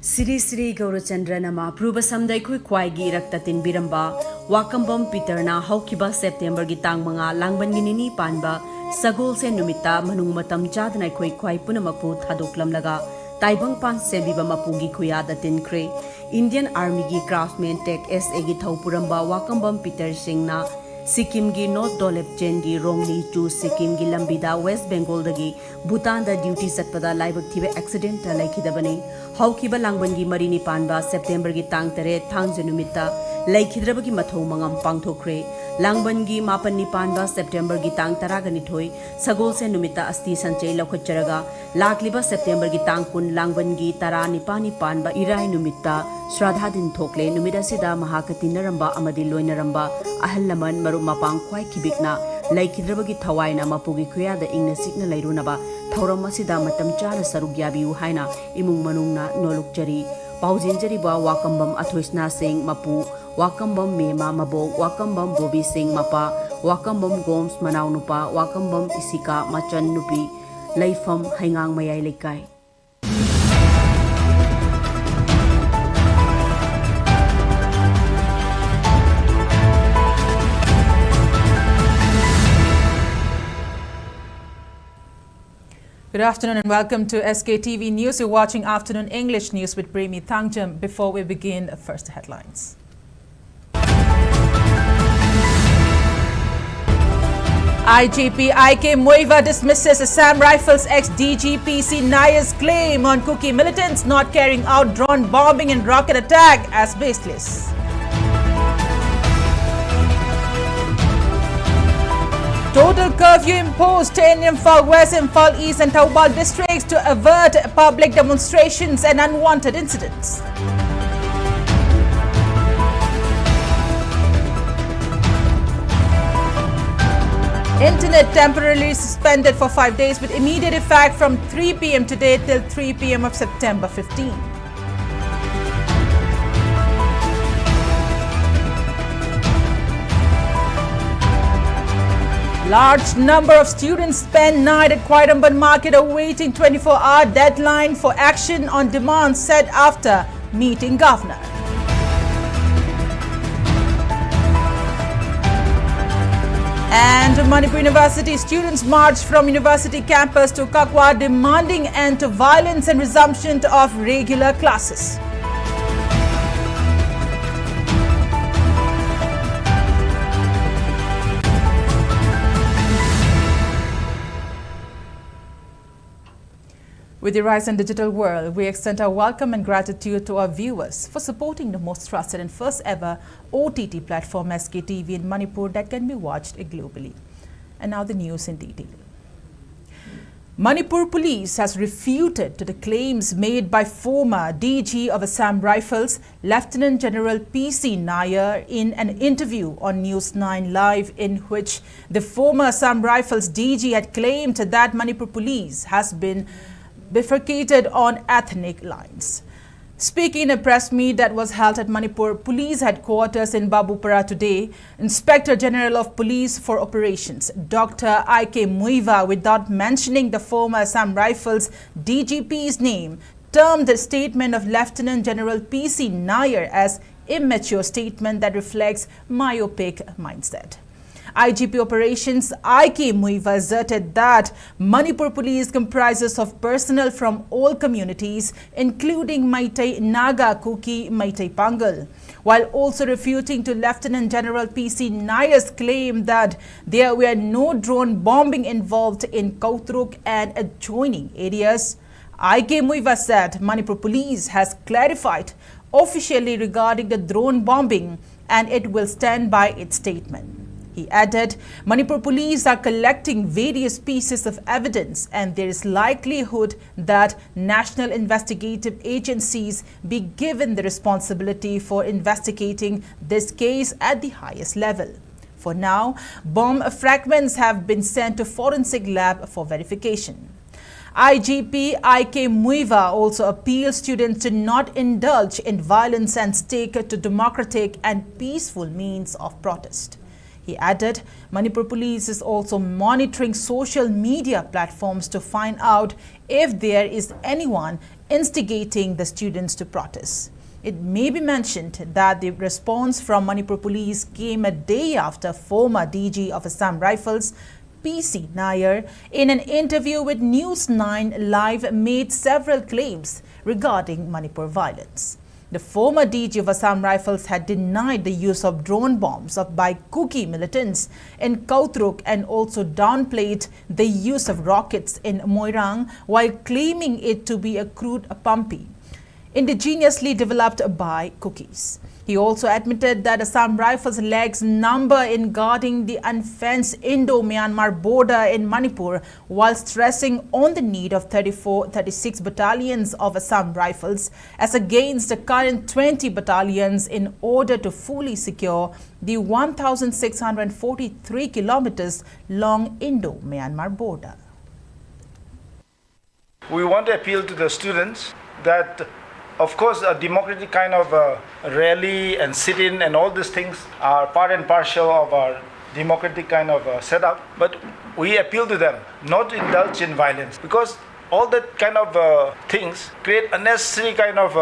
Siri Siri Gaurachandranama Prubasam Kui Kwaigi Raktatin Biramba Wakambom Peterna Haukiba September Gitang Manga Langban Ginini Panba Sagol Se Numita Manung Matam Jadana Kui Kwai Punamapu Thaduklam Laga Taibang Pan Sebiba Mapugi Kuyada Tinkre Indian Army Gi Craftsman Tech SA Gi Puramba Wakambom Peter Singna Sikkim gi North Dolep Chen gi Rongli to Sikkim gi Lambida West Bengal dagi Bhutan da duty satpada laibak thibe accident ta laikhidabani haukiba langban gi marini panba September gi tang tere thangje numita laikhidrabagi mathau mangam pangthokre langban gi mapan ni panba September gi tang taragani thoi sagol se numita asti sanchei lokhacharaga lakliba September gi tang kun langban gi tara ni panba irai numita Shraddha din thokle numida sida mahakati naramba amadi loinaramba ahallaman maru mapang kwai kibikna laikhidrabagi thawaina mapugi khuyada ingna sikna lairunaba thauram asida matam chana sarugyabiu haina imung manungna nolukjari paujinjari ba wakambam athoisna sing mapu wakambam mema mabo wakambam bobi sing mapa wakambam goms manaunupa wakambam isika machan nupi laifam haingang mayai lekai. Good afternoon and welcome to SKTV News. You're watching Afternoon English News with Premi Thangjam. Before we begin, first headlines. IGP IK Muiva dismisses Assam Rifles ex-DGPC Nayar's claim on Kuki militants not carrying out drone bombing and rocket attack as baseless. Total curfew imposed in Imphal West, Imphal East and Taubal districts to avert public demonstrations and unwanted incidents. Internet temporarily suspended for 5 days with immediate effect from 3 p.m. today till 3 p.m. of September 15. Large number of students spend night at Quairamban Market awaiting 24-hour deadline for action on demand set after meeting governor. And Manipur University students marched from university campus to Kakwa demanding end to violence and resumption of regular classes. With the rise in digital world, we extend our welcome and gratitude to our viewers for supporting the most trusted and first ever OTT platform SKTV in Manipur that can be watched globally. And now the news in detail. Manipur police has refuted to the claims made by former DG of Assam Rifles, Lieutenant General PC Nayar, in an interview on News 9 Live, in which the former Assam Rifles DG had claimed that Manipur police has been bifurcated on ethnic lines. Speaking in a press meet that was held at Manipur Police Headquarters in Babupara today, Inspector General of Police for Operations, Dr. IK Muiva, without mentioning the former Assam Rifles DGP's name, termed the statement of Lieutenant General PC Nayar as immature statement that reflects myopic mindset. IGP Operations IK Muiva asserted that Manipur Police comprises of personnel from all communities, including Maitai Naga, Kuki, Maitai Pangal, while also refuting to Lieutenant General PC Nayar's claim that there were no drone bombing involved in Kautruk and adjoining areas. IK Muiva said Manipur Police has clarified officially regarding the drone bombing and it will stand by its statement. He added, Manipur police are collecting various pieces of evidence and there is likelihood that national investigative agencies be given the responsibility for investigating this case at the highest level. For now, bomb fragments have been sent to forensic lab for verification. IGP IK Muiva also appealed students to not indulge in violence and stick to democratic and peaceful means of protest. He added, Manipur Police is also monitoring social media platforms to find out if there is anyone instigating the students to protest. It may be mentioned that the response from Manipur police came a day after former DG of Assam Rifles, PC Nair, in an interview with News 9 Live made several claims regarding Manipur violence. The former DG of Assam Rifles had denied the use of drone bombs by Kuki militants in Kautruk and also downplayed the use of rockets in Moirang while claiming it to be a crude pumpy, indigenously developed by Kukis. He also admitted that Assam Rifles lacks number in guarding the unfenced Indo-Myanmar border in Manipur, while stressing on the need of 36 battalions of Assam Rifles as against the current 20 battalions in order to fully secure the 1,643 kilometers long Indo-Myanmar border. We want to appeal to the students that, of course, a democratic kind of rally and sit-in and all these things are part and parcel of our democratic kind of setup. But we appeal to them not to indulge in violence, because all that kind of things create unnecessary kind of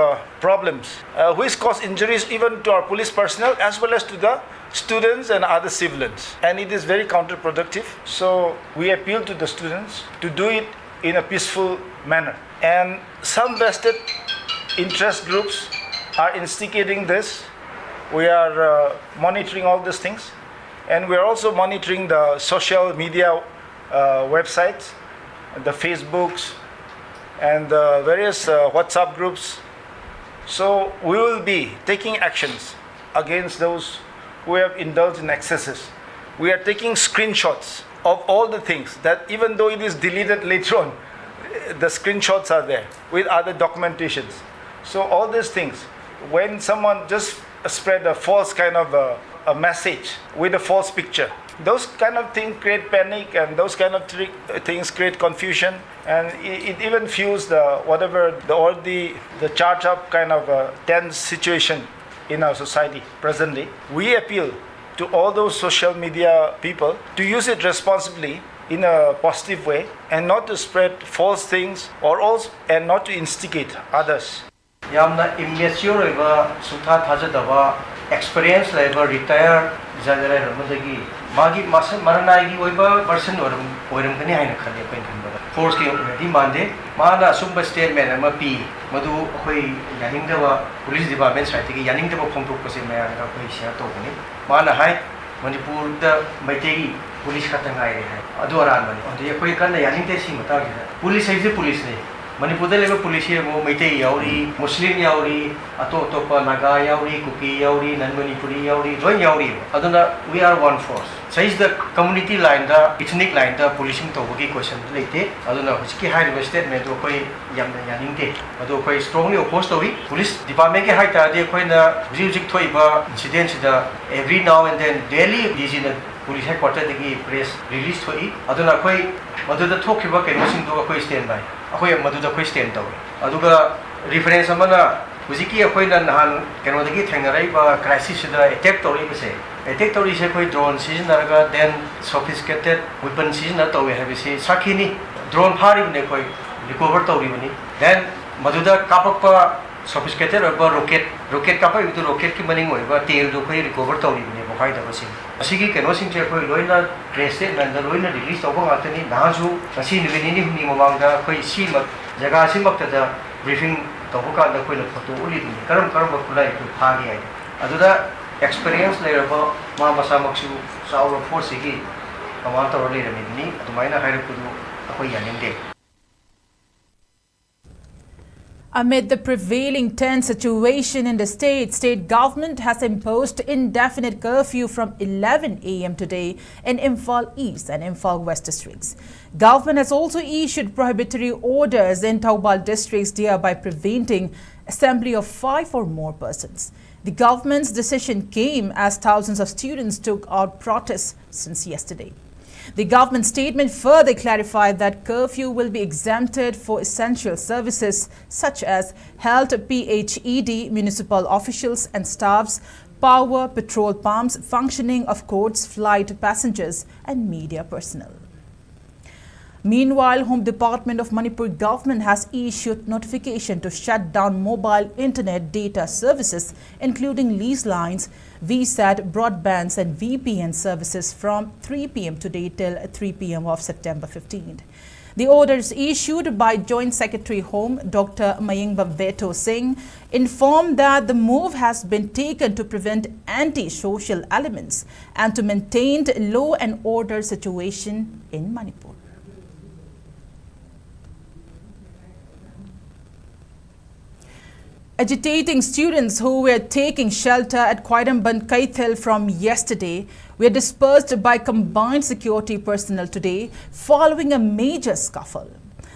problems, which cause injuries even to our police personnel as well as to the students and other civilians. And it is very counterproductive. So we appeal to the students to do it in a peaceful manner. And some vested interest groups are instigating this. We are monitoring all these things, and we are also monitoring the social media websites, the Facebooks, and the various WhatsApp groups. So we will be taking actions against those who have indulged in excesses. We are taking screenshots of all the things that, even though it is deleted later on, the screenshots are there with other documentations. So all these things, when someone just spread a false kind of a message with a false picture, those kind of things create panic, and those kind of things create confusion, and it even fuels the charged up kind of tense situation in our society presently. We appeal to all those social media people to use it responsibly in a positive way, and not to spread false things and not to instigate others. Yamna immature sutha thajadaba experience level retire general ramadagi magi maranai gi oiba person oiram kani haina khale pen khanba force ki di mande mana sumba statement ama pi madu khoi yaning da police department side ki yaning da phongthok pase maya ga khoi share to bani mana hai Manipur da maitegi police khata ngai hai adu aran bani adu khoi kan yaning te si mata police hai police ne Manipur da leba police mo Maitai yauri, Muslim yauri, Atopa Naga yauri, Kuki yauri, non-Manipuri yauri, join yauri. Aduna we are one force. Size the community line, the ethnic line, the policing to wagi question late. Aduna which high statement to koi yaning te. Adu koi strongly opposed to it. Police department ke high ta de koi na music toiba incidents the every now and then daily these in the police headquarters the press release to it. Aduna koi Maduda talk about anything to a koi stand by. Ahoy Maduda koi stand to. Aduga reference amana Uziki akoina nahan kanodagi thangarai ba crisis da attack tori base. Attack tori se koi drone season naraga then sophisticated weapon season na to we have se sakini drone phari ne koi recover tori bani. Then Maduda kapakpa sophisticated or rocket kapai to rocket ki maning oi ba tail do koi recover tori bani bokai da base. Asigi kano sing che koi loina press statement da loina release to ba atani nasu asi ni ni ni mamang da koi si mak jaga si mak da briefing to ka da koi na photo uli ni karam ba kulai to phagi ai aduda experience le ba ma masa maksu saw force gi kaman to le ni adumaina hair ku akoi yanin de. Amid the prevailing tense situation in the state government has imposed indefinite curfew from 11 a.m. today in Imphal East and Imphal West districts. Government has also issued prohibitory orders in Taubal districts, thereby preventing assembly of 5 or more persons. The government's decision came as thousands of students took out protests since yesterday. The government statement further clarified that curfew will be exempted for essential services such as health, PHED, municipal officials and staffs, power, petrol pumps, functioning of courts, flight passengers and media personnel. Meanwhile, Home Department of Manipur government has issued notification to shut down mobile internet data services, including lease lines, VSAT, broadbands and VPN services from 3 p.m. today till 3 p.m. of September 15th. The orders issued by Joint Secretary Home Dr. Mayingba Veto Singh informed that the move has been taken to prevent anti-social elements and to maintain law and order situation in Manipur. Agitating students who were taking shelter at Khwairamband Kaithal from yesterday were dispersed by combined security personnel today following a major scuffle.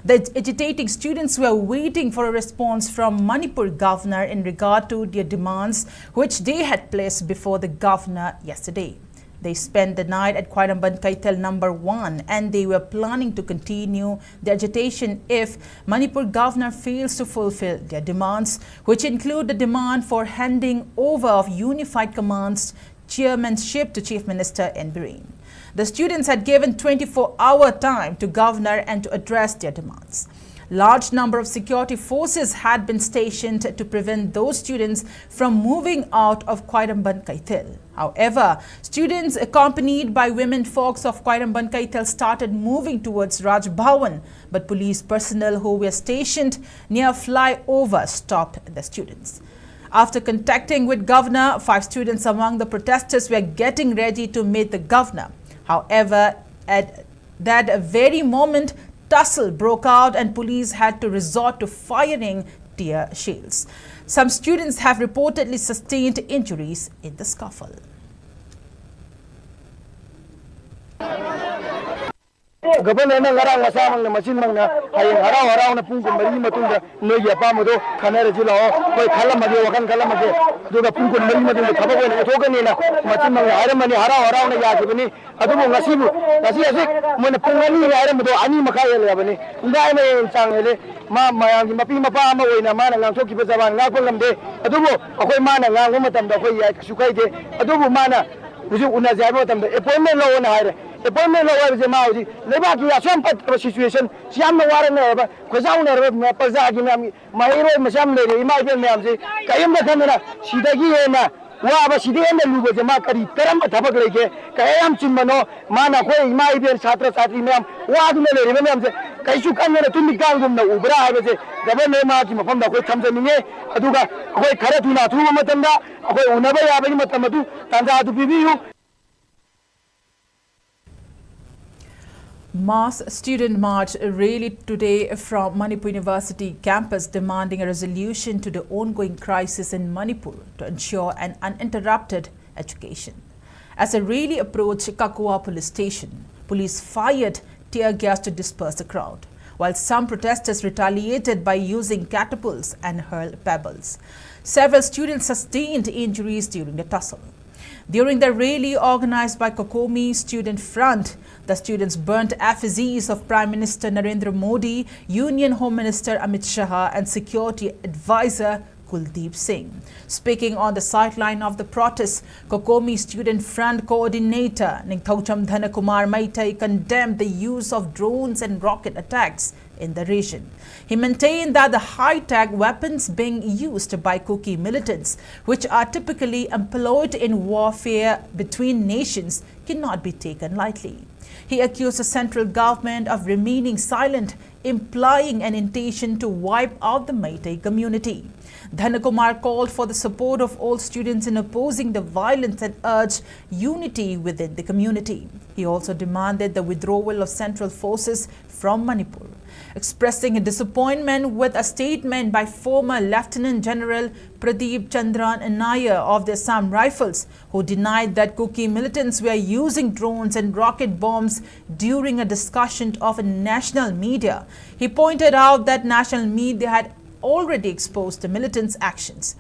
The agitating students were waiting for a response from Manipur governor in regard to their demands which they had placed before the governor yesterday. They spent the night at Khwairamband Kaithal number 1 and they were planning to continue the agitation if Manipur governor fails to fulfill their demands, which include the demand for handing over of Unified Command's chairmanship to Chief Minister N. Bireen. The students had given 24-hour time to governor and to address their demands. Large number of security forces had been stationed to prevent those students from moving out of Khwairamband Kaithal. However, students accompanied by women folks of Khwairamband Kaithal started moving towards Raj Bhawan, but police personnel who were stationed near flyover stopped the students. After contacting with governor, 5 students among the protesters were getting ready to meet the governor. However, at that very moment, tussle broke out and police had to resort to firing tear shells. Some students have reportedly sustained injuries in the scuffle. Governor ngarang masang na machin mang na hayang araw na pungkun mari matunda noya pamado kanara jila koi khalam mage wakan khalam mage duga pungkun mari matunda thabago na thogani na machin mang aramani araw na yagibani adubo ngasi asik mona pungani aramado ani makai lebani ngai me changele ma mayang mapi mapa ama oina mana ngang thoki bazaban ngakol lamde adubo akoi mana ngang matam da koi ya sukai de adubo mana uju una jabo tam appointment lo na haire appointment lo wa je ma uji leba ki asam pat situation siam na waran na ba khojau na ba paza gi ma hero masam le ri ma be me am je kayam da kana sidagi he na wa ba sidai na lugo je ma kari karam thabak le ke kayam chimmano mana koi ma ibe chhatra chhatri me am wa du le ri me am je kaisu kan na tumi gang gum na ubra ha be je gabe me ma ki mafam da koi thamjani nge aduga koi khara tu na thu matam da koi unaba ya ba matam adu tanda adu bibiyu. Mass student march rallied today from Manipur University campus demanding a resolution to the ongoing crisis in Manipur to ensure an uninterrupted education. As a rally approached Kakua police station, police fired tear gas to disperse the crowd, while some protesters retaliated by using catapults and hurled pebbles. Several students sustained injuries during the tussle. During the rally organized by Kokomi Student Front, the students burnt effigies of Prime Minister Narendra Modi, Union Home Minister Amit Shah and Security Advisor Kuldeep Singh. Speaking on the sideline of the protest, Kokomi Student Front Coordinator Ningthaucham Dhanakumar Maitai condemned the use of drones and rocket attacks in the region. He maintained that the high-tech weapons being used by Kuki militants, which are typically employed in warfare between nations, cannot be taken lightly. He accused the central government of remaining silent, implying an intention to wipe out the Meitei community. Dhanakumar called for the support of all students in opposing the violence and urged unity within the community. He also demanded the withdrawal of central forces from Manipur. Expressing a disappointment with a statement by former Lieutenant General Pradeep Chandran Nair of the Assam Rifles, who denied that Kuki militants were using drones and rocket bombs during a discussion of a national media. He pointed out that national media had already exposed the militants' actions.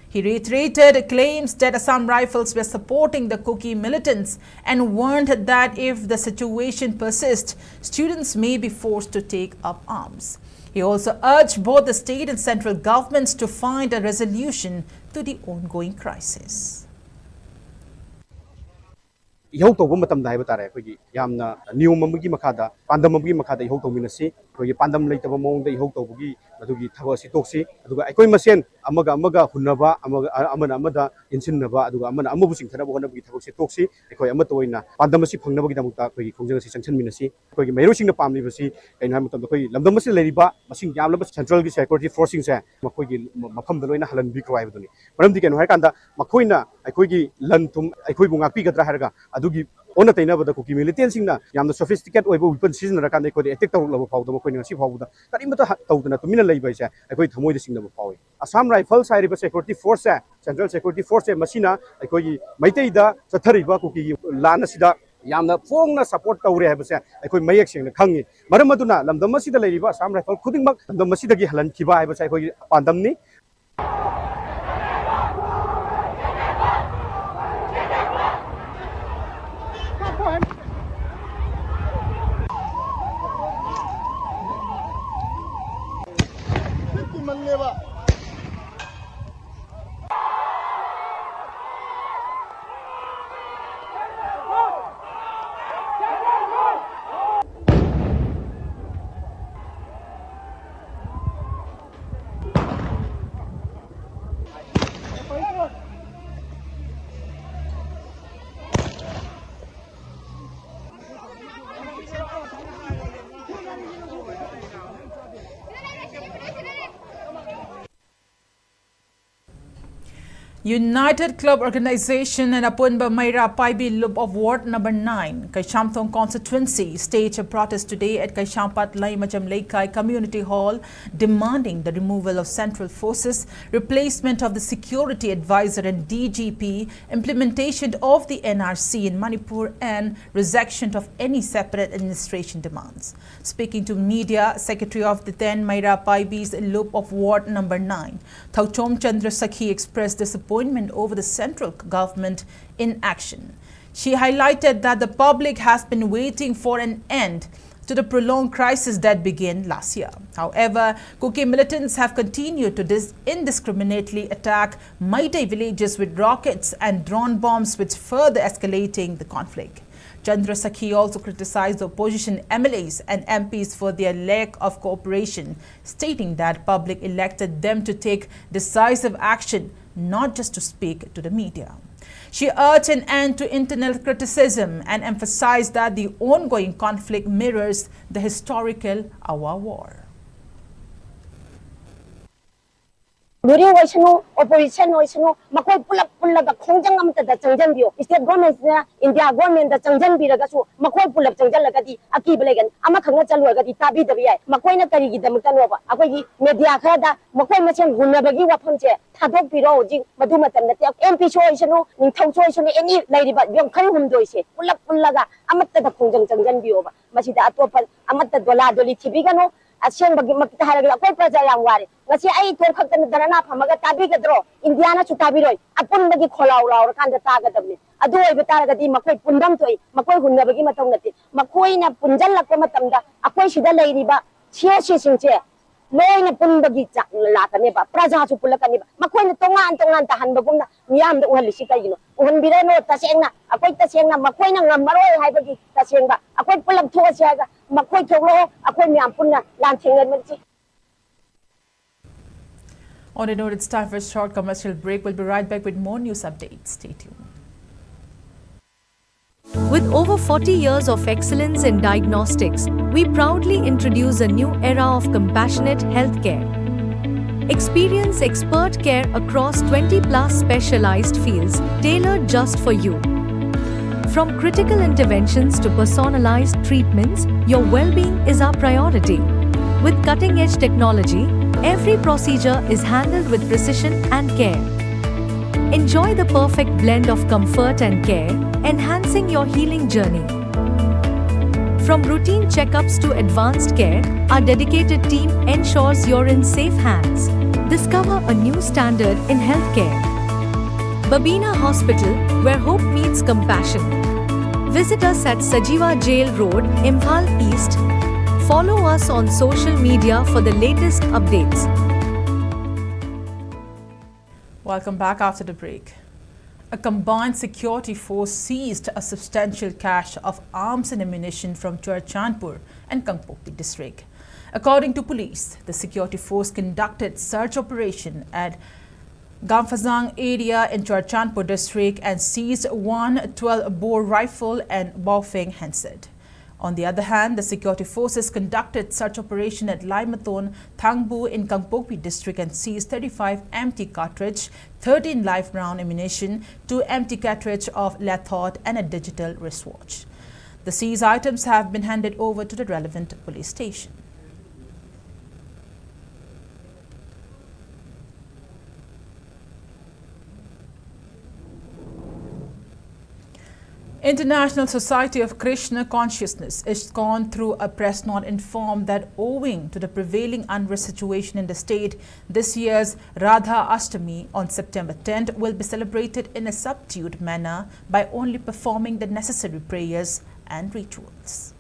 He reiterated claims that Assam Rifles were supporting the Kuki militants and warned that if the situation persists, students may be forced to take up arms. He also urged both the state and central governments to find a resolution to the ongoing crisis. ihau tawba matam da haiba tare akhoi yamna niyom amagi makhada pandam amagi makhada ihau tawminasi akhoi pandam leitaba mawngda ihau tawbugi adugi thaba si toksi aduga akhoi masen amaga hunnaba amana amada insinnaba aduga amana amabu singthanaba honabagi thabak si toksi akhoi amata oina pandam asi phangnabagi damukta akhoi khongjang si changchanminasi akhoi mairu singna pamlibasi kaina matam akhoi lamdam asi leiriba masing yamlaba central gi security forcing se makhoi gi mafam da loina halan bi kwai baduni maram di kaino har kanda makhoina akhoi gi lan thum akhoi bu ngakpi gadra harga adugi ona taina bada kuki militant singna yamna sophisticated oibo weapon season ra kan akhoi attack tawuk laba phawda makhoi ngasi phawda karimata tawdana tumina leibai se akhoi thamoi da singna phawi Assam Rifles hariba security force se central security force se masina akhoi maitei da chathariba kuki lana sida yamna phongna support tawre habase akhoi mayek singna khangi maram aduna lamdam masida leiriba Assam Rifle khudingmak lamdam masida gi halan khiba habase akhoi pandamni United Club Organization and Apunba Maira Paibi Loop of Ward Number 9, Kaishamthong Constituency, staged a protest today at Kaishampat Laimajam Leikai Community Hall, demanding the removal of central forces, replacement of the security advisor and DGP, implementation of the NRC in Manipur, and rejection of any separate administration demands. Speaking to media, Secretary of the then Maira Paibi's Loop of Ward Number 9, Thauchom Chandra Sakhi expressed disappointment over the central government inaction. She highlighted that the public has been waiting for an end to the prolonged crisis that began last year. However, Kuki militants have continued to indiscriminately attack Maitai villages with rockets and drone bombs, which further escalating the conflict. Chandra Sakhi also criticized the opposition MLAs and MPs for their lack of cooperation, stating that public elected them to take decisive action, not just to speak to the media. She urged an end to internal criticism and emphasized that the ongoing conflict mirrors the historical Awa War. During opposition makoi pulap da khongjang amta da changjan bio state government na India government da changjan bi raga su makoi pulap changjan laga di aki belegan ama khanga chalu ga di tabi da bi ai makoi na kari gi da mukta no ba akoi gi media kha da makoi machen gunna bagi wafam che thadok bi ro ji madu matam na te MP choice ning thau choice any lai ba yong khang hum doi se pulap pullaga amata da khongjang changjan bio ba masida atopa amata dola doli thibi ga no Asian bagi makita haraga akoi praja yang wari ngasi ai tor khak tan darana phamaga tabi gadro Indiana chu tabi roi apun bagi kholau raw kan da ta ga dabni adu oi betara ga di makoi pundam toi makoi hunna bagi matong nati makoi na punjal lakko matam da akoi sida leiri ba chia singche loi na pun bagi chak la ka ne ba praja chu pulaka ne ba makoi na tongan tahan bagum na miyam da uhal si kai no uhan bira no ta seng na akoi ta seng na makoi na ngamaroi hai bagi ta seng ba akoi pulam thua sia ga makoi thoglo akoi miyam punna lan thengen manchi. On a note, it's time for a short commercial break. We'll be right back with more news updates. Stay tuned. With over 40 years of excellence in diagnostics, we proudly introduce a new era of compassionate healthcare. Experience expert care across 20+ specialized fields tailored just for you. From critical interventions to personalized treatments, your well-being is our priority. With cutting-edge technology, every procedure is handled with precision and care. Enjoy the perfect blend of comfort and care, enhancing your healing journey. From routine checkups to advanced care, our dedicated team ensures you're in safe hands. Discover a new standard in healthcare. Babina Hospital, where hope meets compassion. Visit us at Sajiva Jail Road, Imphal East. Follow us on social media for the latest updates. Welcome back after the break. A combined security force seized a substantial cache of arms and ammunition from Churachandpur and Kangpokpi district. According to police, the security force conducted search operation at Gamphazang area in Churachandpur district and seized one 12-bore rifle and Baofeng handset. On the other hand, the security forces conducted search operation at Laimaton, Thangbu in Kangpokpi district and seized 35 empty cartridge, 13 live round ammunition, 2 empty cartridge of lathot and a digital wristwatch. The seized items have been handed over to the relevant police station. International Society of Krishna Consciousness is gone through a press note informed that owing to the prevailing unrest situation in the state, this year's Radha Ashtami on September 10th will be celebrated in a subdued manner by only performing the necessary prayers and rituals.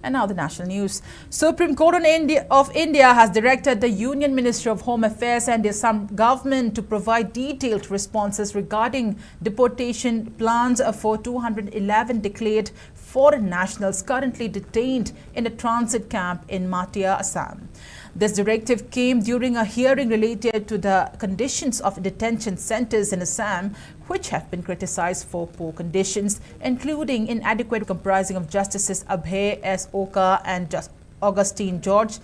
And now the national news. Supreme Court of India has directed the Union Ministry of Home Affairs and the Assam government to provide detailed responses regarding deportation plans for 211 declared foreign nationals currently detained in a transit camp in Matia, Assam. This directive came during a hearing related to the conditions of detention centers in Assam, which have been criticized for poor conditions, including inadequate comprising of Justices Abhay S. Oka and Augustine George,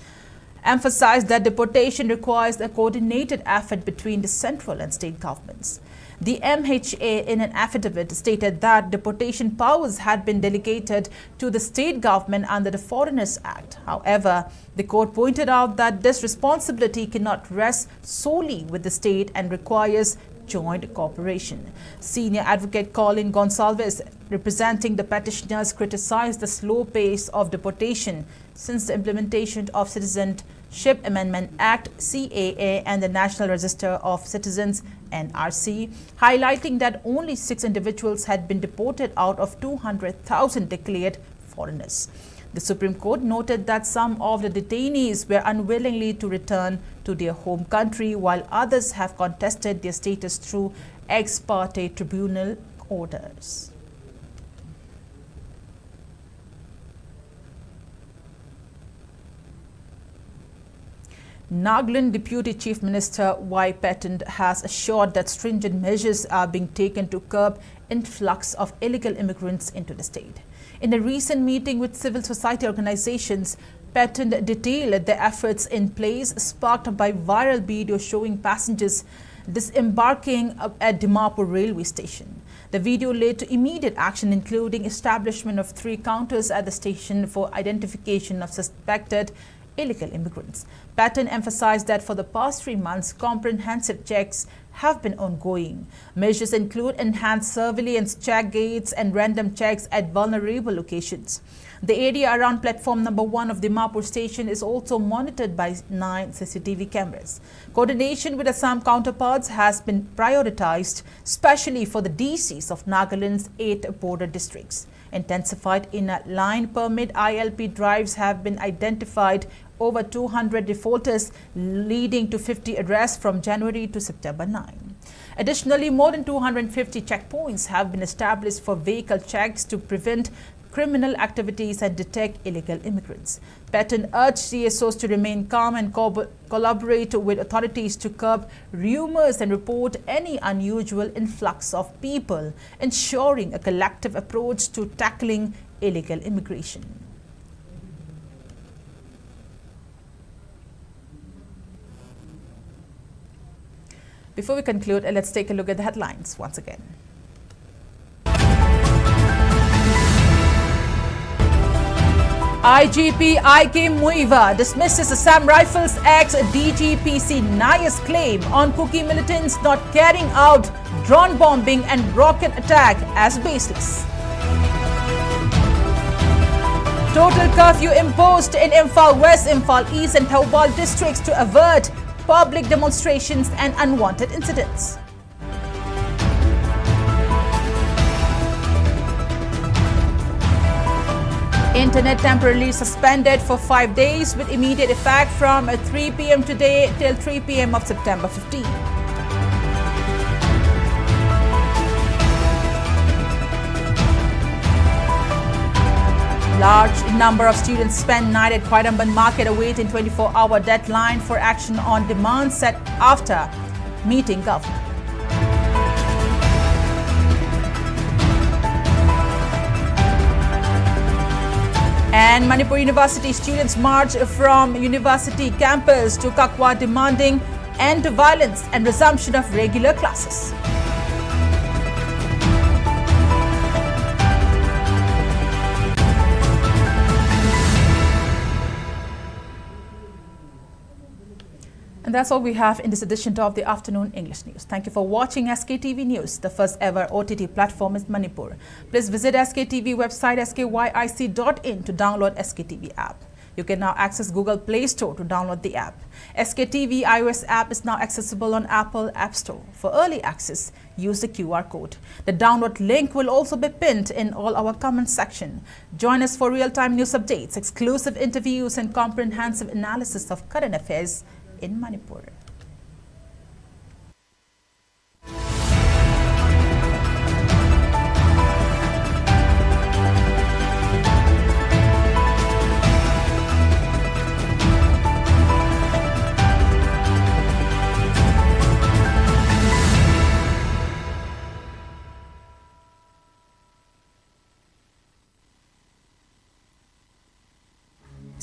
emphasized that deportation requires a coordinated effort between the central and state governments. The MHA in an affidavit stated that deportation powers had been delegated to the state government under the Foreigners Act. However, the court pointed out that this responsibility cannot rest solely with the state and requires joint cooperation. Senior advocate Colin Gonsalves, representing the petitioners, criticized the slow pace of deportation since the implementation of Citizenship Amendment Act (CAA) and the National Register of Citizens (NRC), highlighting that only 6 individuals had been deported out of 200,000 declared foreigners. The Supreme Court noted that some of the detainees were unwillingly to return to their home country, while others have contested their status through ex parte tribunal orders. Nagaland Deputy Chief Minister Y. Patten has assured that stringent measures are being taken to curb influx of illegal immigrants into the state. In a recent meeting with civil society organizations, Patten detailed the efforts in place sparked by viral video showing passengers disembarking at Dimapur railway station. The video led to immediate action, including establishment of 3 counters at the station for identification of suspected illegal immigrants. Patten emphasized that for the past 3 months, comprehensive checks have been ongoing. Measures include enhanced surveillance, check gates, and random checks at vulnerable locations. The area around platform number 1 of Dimapur station is also monitored by 9 CCTV cameras. Coordination with Assam counterparts has been prioritized, especially for the DCs of Nagaland's 8 border districts. Intensified inner line permit ILP drives have been identified over 200 defaulters, leading to 50 arrests from January to September 9. Additionally, more than 250 checkpoints have been established for vehicle checks to prevent criminal activities and detect illegal immigrants. Patten urged CSOs to remain calm and collaborate with authorities to curb rumors and report any unusual influx of people, ensuring a collective approach to tackling illegal immigration. Before we conclude, let's take a look at the headlines once again. IGP I.K. Muiva dismisses Assam Rifles ex-DGPC Nayar's claim on Kuki militants not carrying out drone bombing and rocket attack as baseless. Total curfew imposed in Imphal West, Imphal East and Thoubal districts to avert public demonstrations and unwanted incidents. Internet temporarily suspended for 5 days with immediate effect from 3 p.m. today till 3 p.m. of September 15. Large number of students spend night at Khwaidamban Market awaiting 24-hour deadline for action on demand set after meeting government. And Manipur University students march from university campus to Kakwa demanding end to violence and resumption of regular classes. And that's all we have in this edition of the Afternoon English News. Thank you for watching SKTV News, the first ever OTT platform in Manipur. Please visit SKTV website skyic.in to download SKTV app. You can now access Google Play Store to download the app. SKTV iOS app is now accessible on Apple App Store. For early access, use the QR code. The download link will also be pinned in all our comment section. Join us for real-time news updates, exclusive interviews and comprehensive analysis of current affairs in Manipur.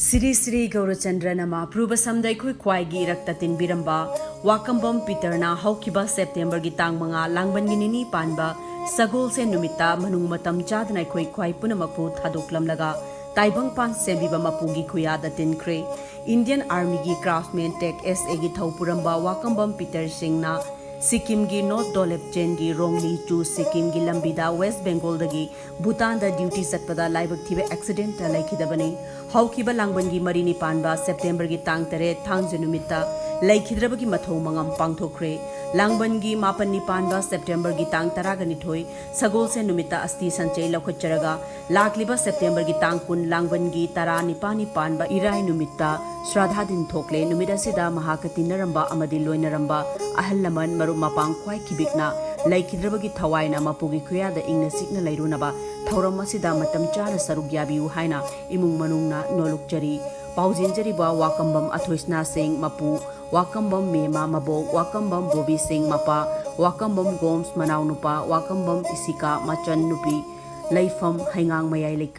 Sri Sri Gaurachandranama Prubasamdai Kui Kwaigi Raktatin Biramba Wakambom Peterna Haukiba September Gitang Mga Langban Ginini Panba Sagol Se Numita Manung Matam Chadnai Kui Kwai Punamapu Thaduklam Laga Taibang Pan Sembiba Mapugi Kuya Datin Kre Indian Army Gi Craftsman Tech SA Gi Puramba Wakambom Peter Singna Sikkim gi North Dolep Chen gi Rongli to Sikkim gi Lambida West Bengal dagi Bhutan da duty satpada laibak thibe accident ta laikhidabani haukiba langban gi marini panba September gi tang tare thang jenumita laikhidrabagi mathau mangam pangthokre langban gi mapan ni panba September gi tang taragani thoi sagol se numita asti sanchei laukhatcharaga lakliba September gi tang kun langban gi tara nipani panba irai numita Shraddha din thokle numida sida mahakatinaramba amadi loinaramba ahallaman mapang kwai kibikna laikhidrabagi thawaina mapugi khuya da ingna sikna lairunaba thauram asida matam chara saruk yabiu haina imung manungna nolukjari paujinjari ba wakambam athoisna sing mapu wakambam mema mabok wakambam bobi sing mapa wakambam goms manau nupa wakambam isika machan nupi laifam haingang mayai